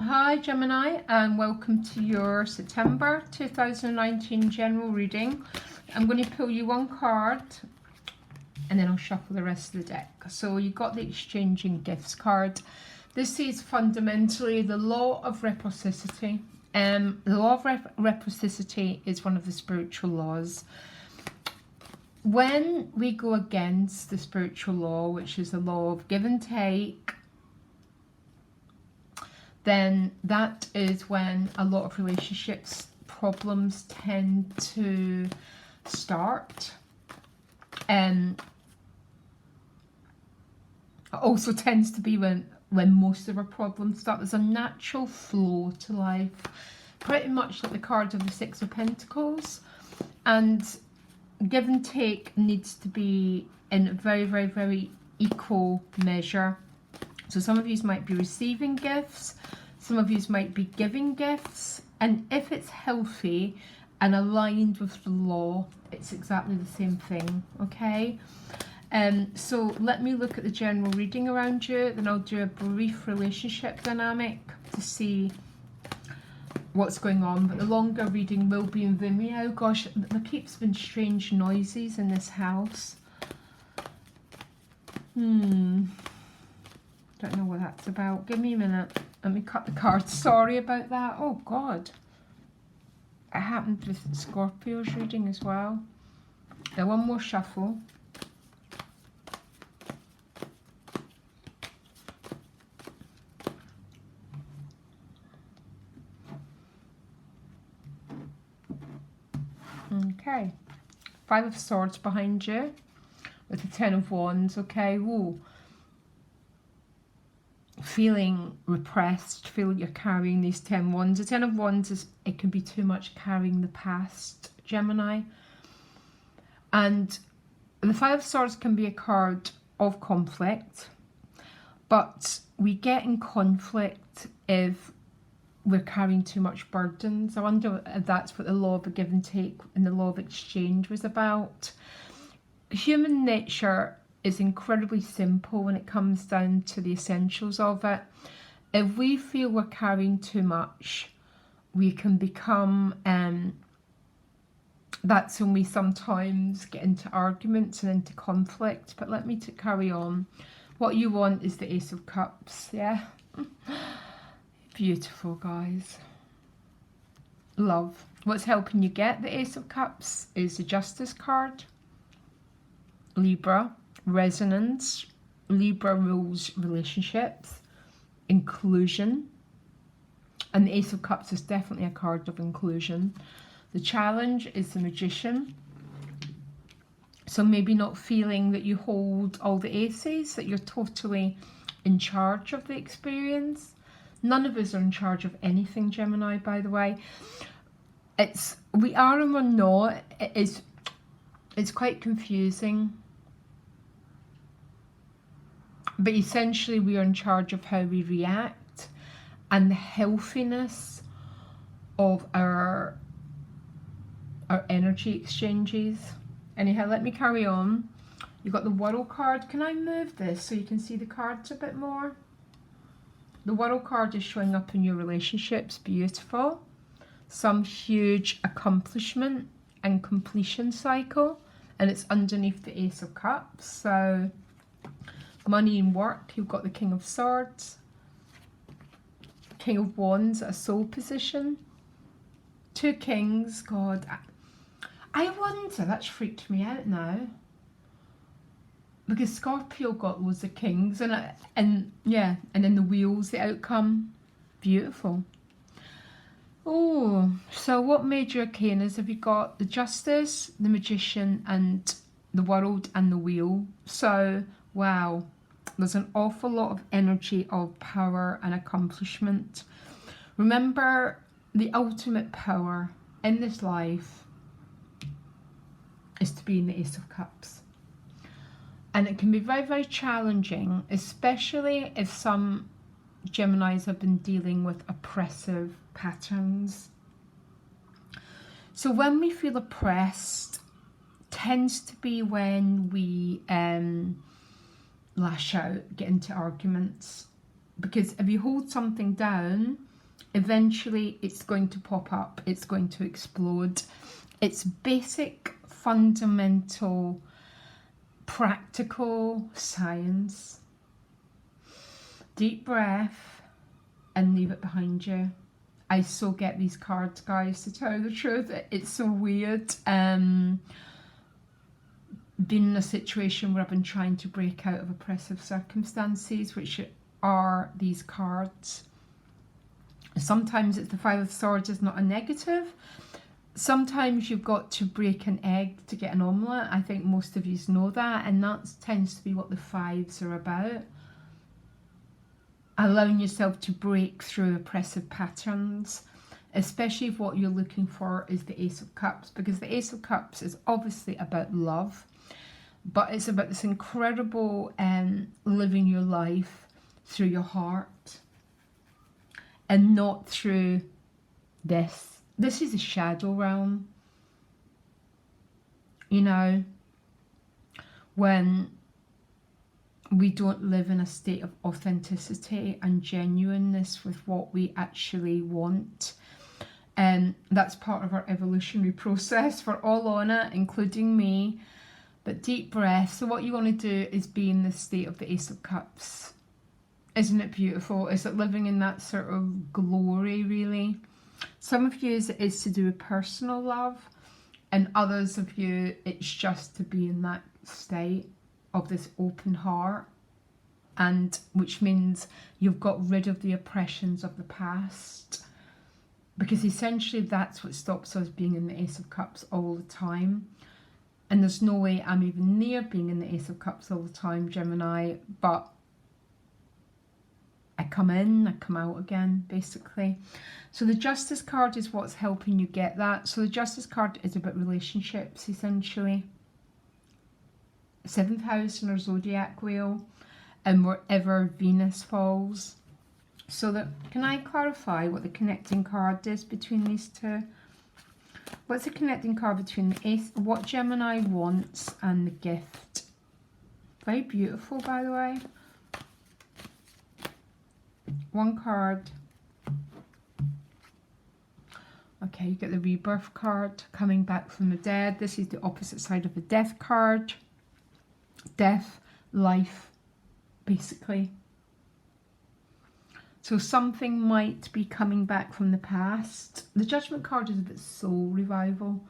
Hi Gemini, and welcome to your September 2019 general reading. I'm going to pull you one card and then I'll shuffle the rest of the deck. So you got the exchanging gifts card. This is fundamentally the law of reciprocity. The law of reciprocity is one of the spiritual laws. When we go against the spiritual law, which is the law of give and take, then that is when a lot of relationships problems tend to start. And it also tends to be when most of our problems start. There's a natural flow to life, pretty much like the card of the Six of Pentacles, and give and take needs to be in a very, very, very equal measure. So some of you might be receiving gifts, some of you might be giving gifts, and if it's healthy and aligned with the law, it's exactly the same thing, okay? So let me look at the general reading around you, then I'll do a brief relationship dynamic to see what's going on, but the longer reading will be in Vimeo. Gosh, there keeps been strange noises in this house. Don't know what that's about. Give me a minute. Let me cut the card. Sorry about that. Oh God. It happened with Scorpio's reading as well. Now one more shuffle. Okay. Five of Swords behind you with the Ten of Wands. Okay. Whoa. Feeling repressed, feeling you're carrying these 10 wands. The 10 of wands is, it can be too much carrying the past, Gemini. And the Five of Swords can be a card of conflict, but we get in conflict if we're carrying too much burdens. I wonder if that's what the law of a give and take and the law of exchange was about. Human nature is incredibly simple when it comes down to the essentials of it. If we feel we're carrying too much, we can become, that's when we sometimes get into arguments and into conflict. But let me carry on. What you want is the Ace of Cups, yeah? Beautiful, guys. Love. What's helping you get the Ace of Cups is the Justice card. Libra. Resonance. Libra rules relationships, inclusion, and the Ace of Cups is definitely a card of inclusion. The challenge is the Magician, so maybe not feeling that you hold all the aces, that you're totally in charge of the experience. None of us are in charge of anything, Gemini, by the way. We are and we're not. It's quite confusing. But essentially we are in charge of how we react and the healthiness of our energy exchanges. Anyhow, let me carry on. You've got the World card. Can I move this so you can see the cards a bit more? The World card is showing up in your relationships. Beautiful. Some huge accomplishment and completion cycle. And it's underneath the Ace of Cups. So money and work, you've got the King of Swords, King of Wands, a soul position, two kings. God, I wonder, that's freaked me out now, because Scorpio got loads of kings, and yeah, and then the wheels, the outcome, beautiful. Oh, so what major arcanas have you got? The Justice, the Magician, and the World, and the Wheel. So wow, there's an awful lot of energy of power and accomplishment. Remember, the ultimate power in this life is to be in the Ace of Cups. And it can be very, very challenging, especially if some Geminis have been dealing with oppressive patterns. So when we feel oppressed, tends to be when we lash out, get into arguments. Because if you hold something down, eventually it's going to pop up, it's going to explode. It's basic, fundamental, practical science. Deep breath and leave it behind you. I so get these cards, guys, to tell you the truth. It's so weird. Been in a situation where I've been trying to break out of oppressive circumstances, which are these cards. Sometimes it's the Five of Swords is not a negative. Sometimes you've got to break an egg to get an omelette. I think most of you know that, and that tends to be what the fives are about. Allowing yourself to break through oppressive patterns, especially if what you're looking for is the Ace of Cups, because the Ace of Cups is obviously about love, but it's about this incredible living your life through your heart and not through this. This is a shadow realm. You know, when we don't live in a state of authenticity and genuineness with what we actually want. And that's part of our evolutionary process. We're all on it, including me. But deep breath. So what you want to do is be in the state of the Ace of Cups. Isn't it beautiful? Is it living in that sort of glory, really? Some of you it is to do with personal love, and others of you it's just to be in that state of this open heart, and which means you've got rid of the oppressions of the past, because essentially that's what stops us being in the Ace of Cups all the time. And there's no way I'm even near being in the Ace of Cups all the time, Gemini, but I come in, I come out again, basically. So the Justice card is what's helping you get that. So the Justice card is about relationships, essentially. 7th house in our zodiac wheel, and wherever Venus falls. So that, can I clarify what the connecting card is between these two? What's the connecting card between the Ace, what Gemini wants, and the gift? Very beautiful, by the way. One card. Okay, you get the Rebirth card, coming back from the dead. This is the opposite side of the Death card. Death, life, basically. So something might be coming back from the past. The Judgment card is a bit soul revival.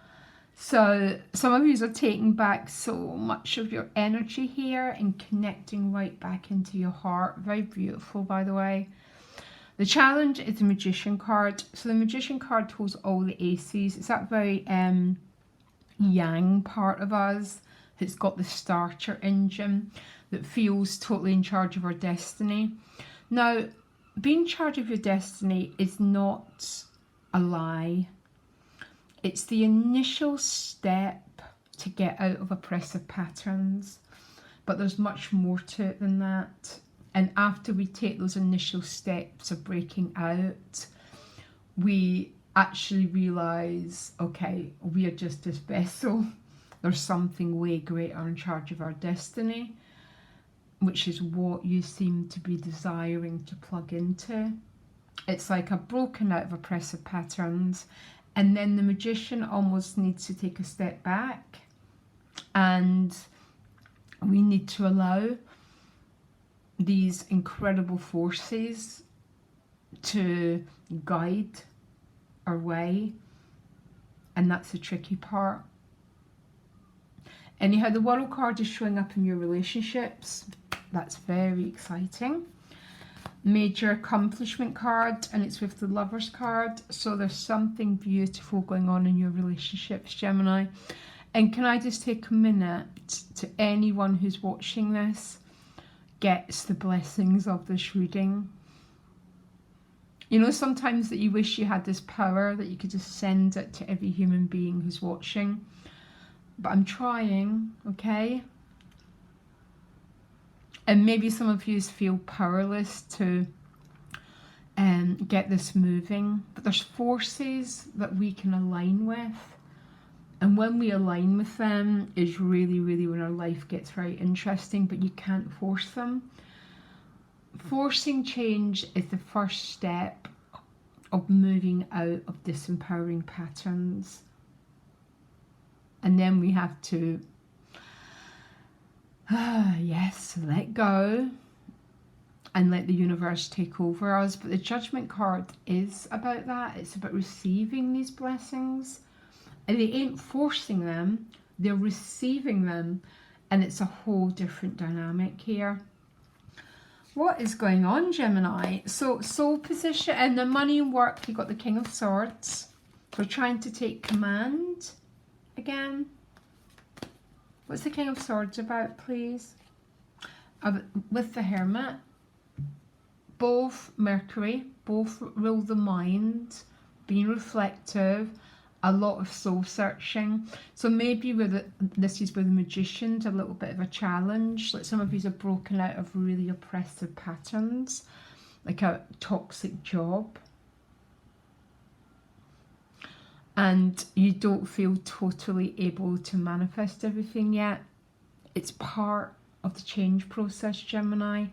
So some of you are taking back so much of your energy here and connecting right back into your heart. Very beautiful, by the way. The challenge is the Magician card. So the Magician card holds all the aces. It's that very yang part of us that's got the starter engine that feels totally in charge of our destiny. Now, being in charge of your destiny is not a lie. It's the initial step to get out of oppressive patterns, but there's much more to it than that. And after we take those initial steps of breaking out, we actually realise, okay, we are just this vessel. There's something way greater in charge of our destiny, which is what you seem to be desiring to plug into. It's like I've broken out of oppressive patterns, and then the Magician almost needs to take a step back, and we need to allow these incredible forces to guide our way, and that's the tricky part. Anyhow, the World card is showing up in your relationships. That's very exciting. Major accomplishment card, and it's with the Lovers card. So there's something beautiful going on in your relationships, Gemini. And can I just take a minute to anyone who's watching this gets the blessings of this reading? You know, sometimes that you wish you had this power that you could just send it to every human being who's watching. But I'm trying, okay? And maybe some of you feel powerless to get this moving. But there's forces that we can align with. And when we align with them is really, really when our life gets very interesting, but you can't force them. Forcing change is the first step of moving out of disempowering patterns. And then we have to, yes, let go and let the universe take over us. But the Judgment card is about that. It's about receiving these blessings. And they ain't forcing them, they're receiving them. And it's a whole different dynamic here. What is going on, Gemini? So soul position and the money and work, you got the King of Swords. We're trying to take command again. What's the King of Swords about, please? With the Hermit, both Mercury, both rule the mind, being reflective, a lot of soul searching. So maybe this is with the Magicians, a little bit of a challenge. Like some of you have broken out of really oppressive patterns, like a toxic job. And you don't feel totally able to manifest everything yet. It's part of the change process, Gemini.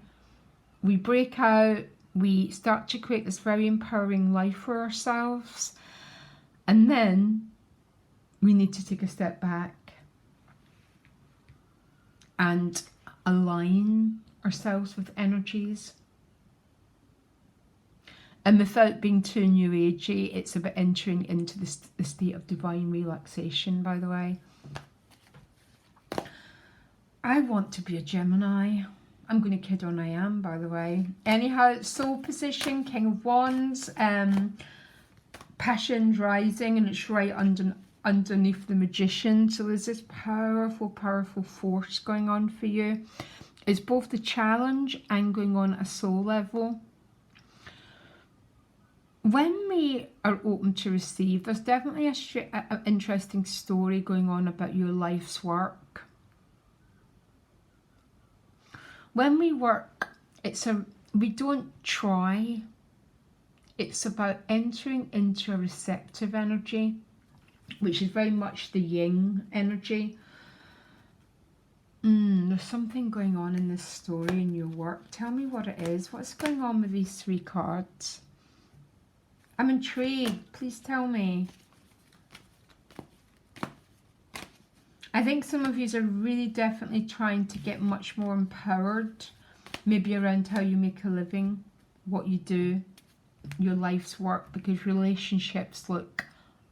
We break out, we start to create this very empowering life for ourselves. And then we need to take a step back and align ourselves with energies. And without being too new agey, it's about entering into the state of divine relaxation, by the way. I want to be a Gemini. I'm going to kid on I am, by the way. Anyhow, soul position, King of Wands, Passion's rising, and it's right underneath the Magician. So there's this powerful, powerful force going on for you. It's both the challenge and going on at a soul level. When we are open to receive, there's definitely an interesting story going on about your life's work. When we work, we don't try. It's about entering into a receptive energy, which is very much the yin energy. There's something going on in this story in your work. Tell me what it is. What's going on with these three cards? I'm intrigued. Please tell me. I think some of you are really definitely trying to get much more empowered, maybe around how you make a living, what you do, your life's work, because relationships look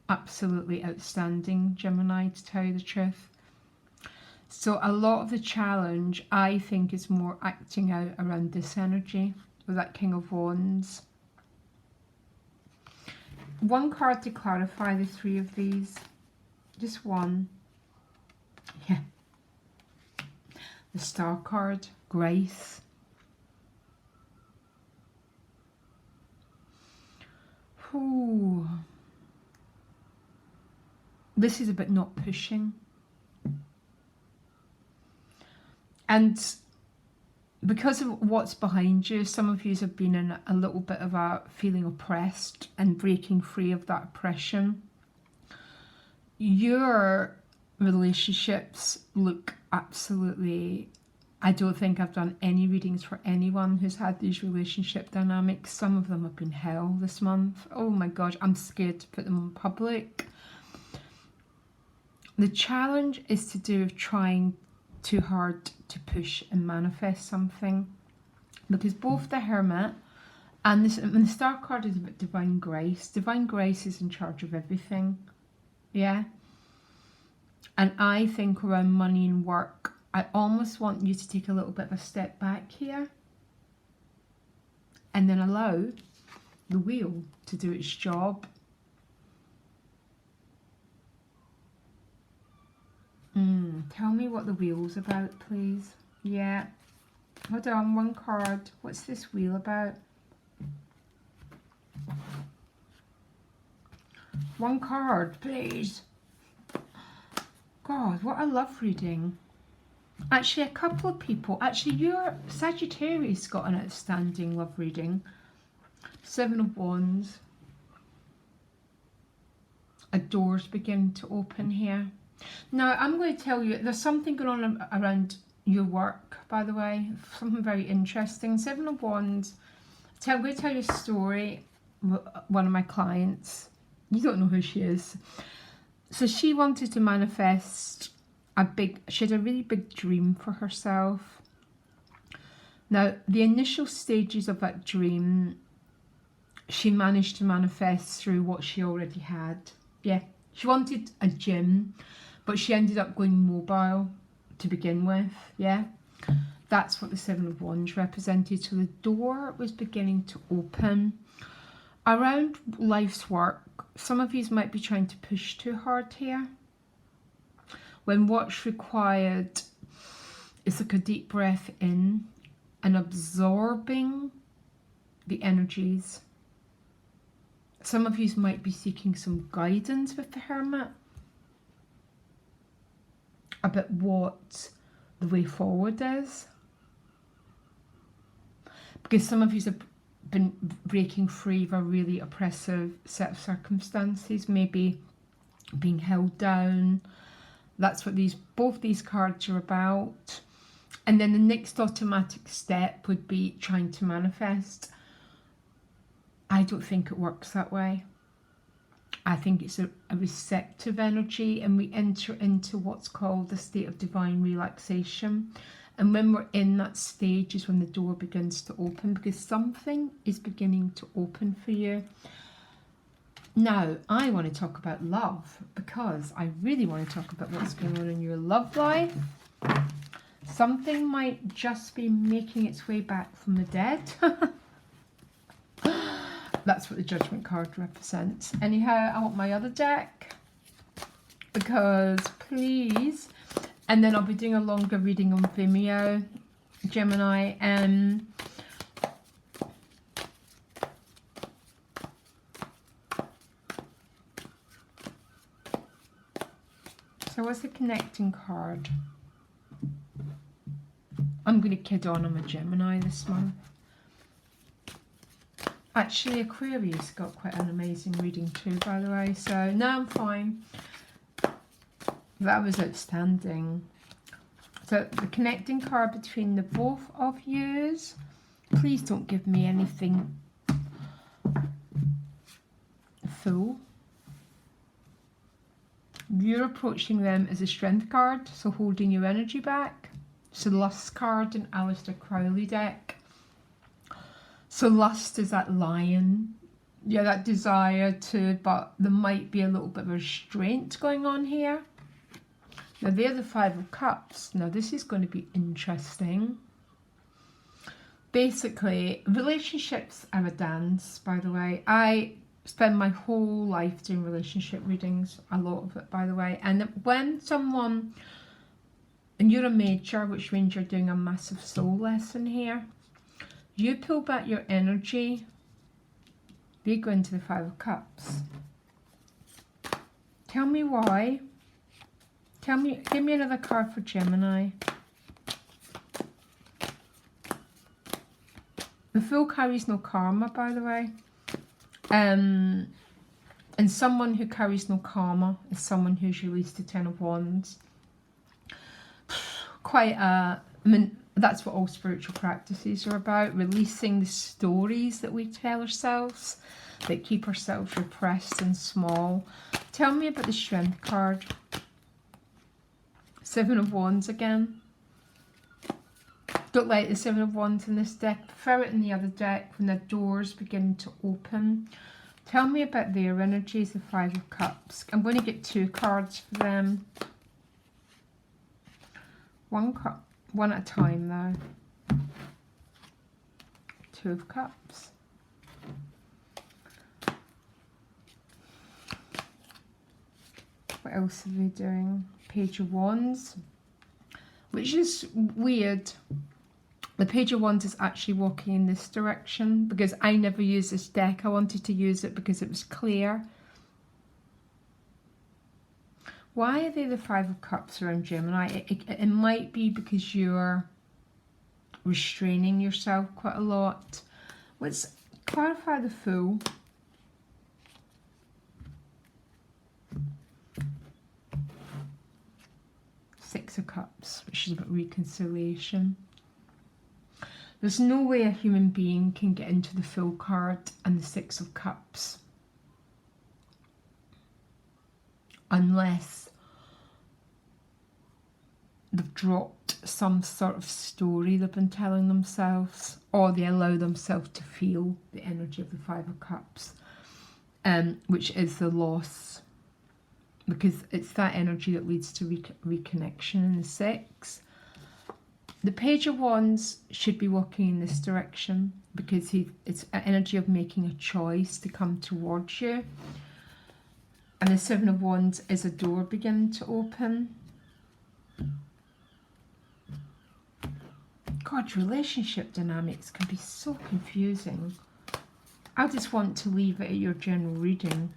absolutely outstanding, Gemini, to tell you the truth. So a lot of the challenge, I think, is more acting out around this energy with that King of Wands. One card to clarify the three of these. Just one. Yeah. The Star card, Grace. Ooh. This is about not pushing. And because of what's behind you, some of you have been in a little bit of a feeling oppressed and breaking free of that oppression. Your relationships look absolutely... I don't think I've done any readings for anyone who's had these relationship dynamics. Some of them have been hell this month. Oh my gosh, I'm scared to put them in public. The challenge is to do with trying too hard to push and manifest something, because both the Hermit and the Star card is about divine grace. Divine grace is in charge of everything. Yeah. And I think around money and work, I almost want you to take a little bit of a step back here and then allow the wheel to do its job. Tell me what the wheel's about, please. Yeah. Hold on, one card. What's this wheel about? One card, please. God, what a love reading. Actually, a couple of people. Actually, your Sagittarius got an outstanding love reading. Seven of Wands. A door's beginning to open here. Now, I'm going to tell you, there's something going on around your work, by the way. Something very interesting. Seven of Wands. I'm going to tell you a story. One of my clients, you don't know who she is. So she wanted to manifest she had a really big dream for herself. Now, the initial stages of that dream, she managed to manifest through what she already had. Yeah, she wanted a gym, but she ended up going mobile to begin with. Yeah, that's what the Seven of Wands represented. So the door was beginning to open around life's work. Some of you might be trying to push too hard here, when what's required is like a deep breath in and absorbing the energies. Some of you might be seeking some guidance with the Hermit about what the way forward is, because some of you have been breaking free of a really oppressive set of circumstances, maybe being held down. That's what both these cards are about. And then the next automatic step would be trying to manifest. I don't think it works that way. I think it's a receptive energy, and we enter into what's called the state of divine relaxation. And when we're in that stage is when the door begins to open, because something is beginning to open for you. Now, I want to talk about love, because I really want to talk about what's going on in your love life. Something might just be making its way back from the dead. That's what the Judgment card represents. Anyhow, I want my other deck, because please, and then I'll be doing a longer reading on Vimeo, Gemini, so what's the connecting card? I'm going to kid on, I'm a Gemini this month. Actually, Aquarius got quite an amazing reading too, by the way. So, no, I'm fine. That was outstanding. So, the connecting card between the both of yous. Please don't give me anything full. You're approaching them as a strength card, so holding your energy back. So, lust card in Aleister Crowley deck. So lust is that lion, yeah, that desire to, but there might be a little bit of restraint going on here. Now they're the Five of Cups. Now this is going to be interesting. Basically, relationships are a dance, by the way. I spend my whole life doing relationship readings, a lot of it, by the way. And when someone, and you're a major, which means you're doing a massive soul lesson here, you pull back your energy, they go into the Five of Cups. Tell me why. Give me another card for Gemini. The Fool carries no karma, by the way. And someone who carries no karma is someone who's released the Ten of Wands. That's what all spiritual practices are about, releasing the stories that we tell ourselves that keep ourselves repressed and small. Tell me about the Strength card. Seven of Wands again. Don't like the Seven of Wands in this deck. Prefer it in the other deck when the doors begin to open. Tell me about their energies, the Five of Cups. I'm going to get two cards for them. One at a time though. Two of Cups. What else are they doing? Page of Wands. Which is weird. The Page of Wands is actually walking in this direction, because I never used this deck. I wanted to use it because it was clear. Why are they the Five of Cups around Gemini? It might be because you're restraining yourself quite a lot. Let's clarify the Fool. Six of Cups, which is about reconciliation. There's no way a human being can get into the Fool card and the Six of Cups unless they've dropped some sort of story they've been telling themselves, or they allow themselves to feel the energy of the Five of Cups, which is the loss, because it's that energy that leads to reconnection in the Six. The Page of Wands should be walking in this direction because it's an energy of making a choice to come towards you. And the Seven of Wands is a door beginning to open. God, relationship dynamics can be so confusing. I just want to leave it at your general reading.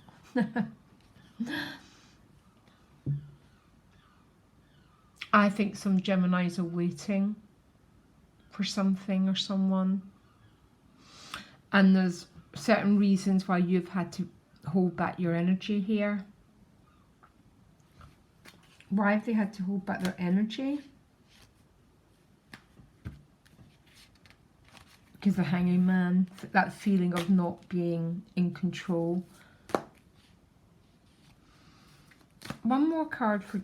I think some Geminis are waiting for something or someone. And there's certain reasons why you've had to hold back your energy here. Why have they had to hold back their energy? Because the Hanging Man, that feeling of not being in control. One more card for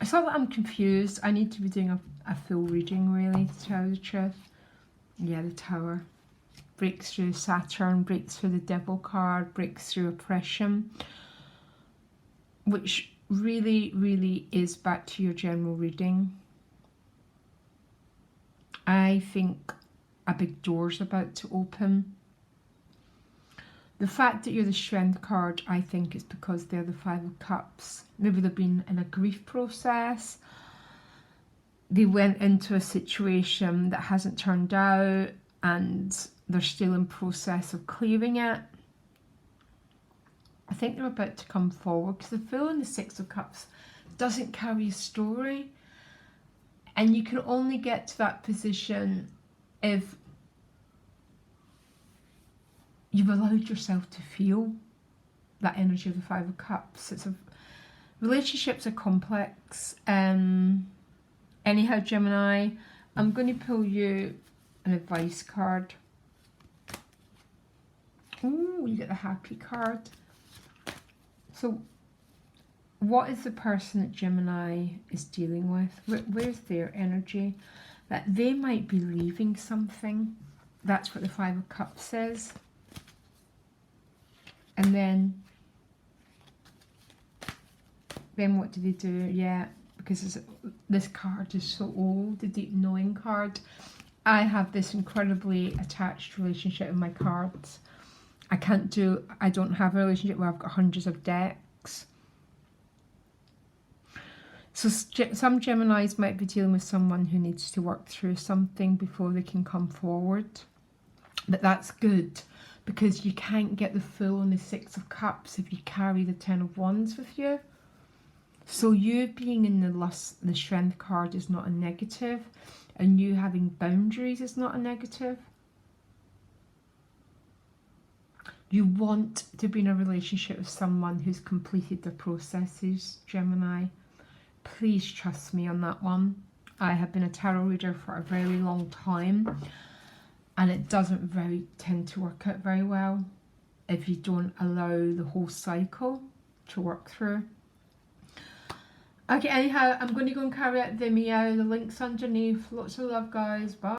it's not that I'm confused. I need to be doing a full reading, really, to tell you the truth. Yeah, the Tower. Breaks through Saturn, breaks through the Devil card, breaks through oppression. Which really, really is back to your general reading. I think a big door's about to open. The fact that you're the Strength card, I think, is because they're the Five of Cups. Maybe they've been in a grief process. They went into a situation that hasn't turned out and they're still in process of clearing it. I think they're about to come forward because the Fool and the Six of Cups doesn't carry a story. And you can only get to that position if you've allowed yourself to feel that energy of the Five of Cups. Relationships are complex. Anyhow, Gemini, I'm going to pull you an advice card. Ooh, you get the Happy card. So, what is the person that Gemini is dealing with? Where's their energy? That they might be leaving something. That's what the Five of Cups says. And then what do they do? Yeah, because this card is so old, the Deep Knowing card. I have this incredibly attached relationship with my cards. I don't have a relationship where I've got hundreds of decks. So some Geminis might be dealing with someone who needs to work through something before they can come forward. But that's good, because you can't get the Fool and the Six of Cups if you carry the Ten of Wands with you. So you being in the Strength card is not a negative, and you having boundaries is not a negative. You want to be in a relationship with someone who's completed their processes, Gemini. Please trust me on that one. I have been a tarot reader for a very long time, and it doesn't tend to work out very well if you don't allow the whole cycle to work through. Okay, anyhow, I'm going to go and carry out the meow. The link's underneath. Lots of love, guys. Bye.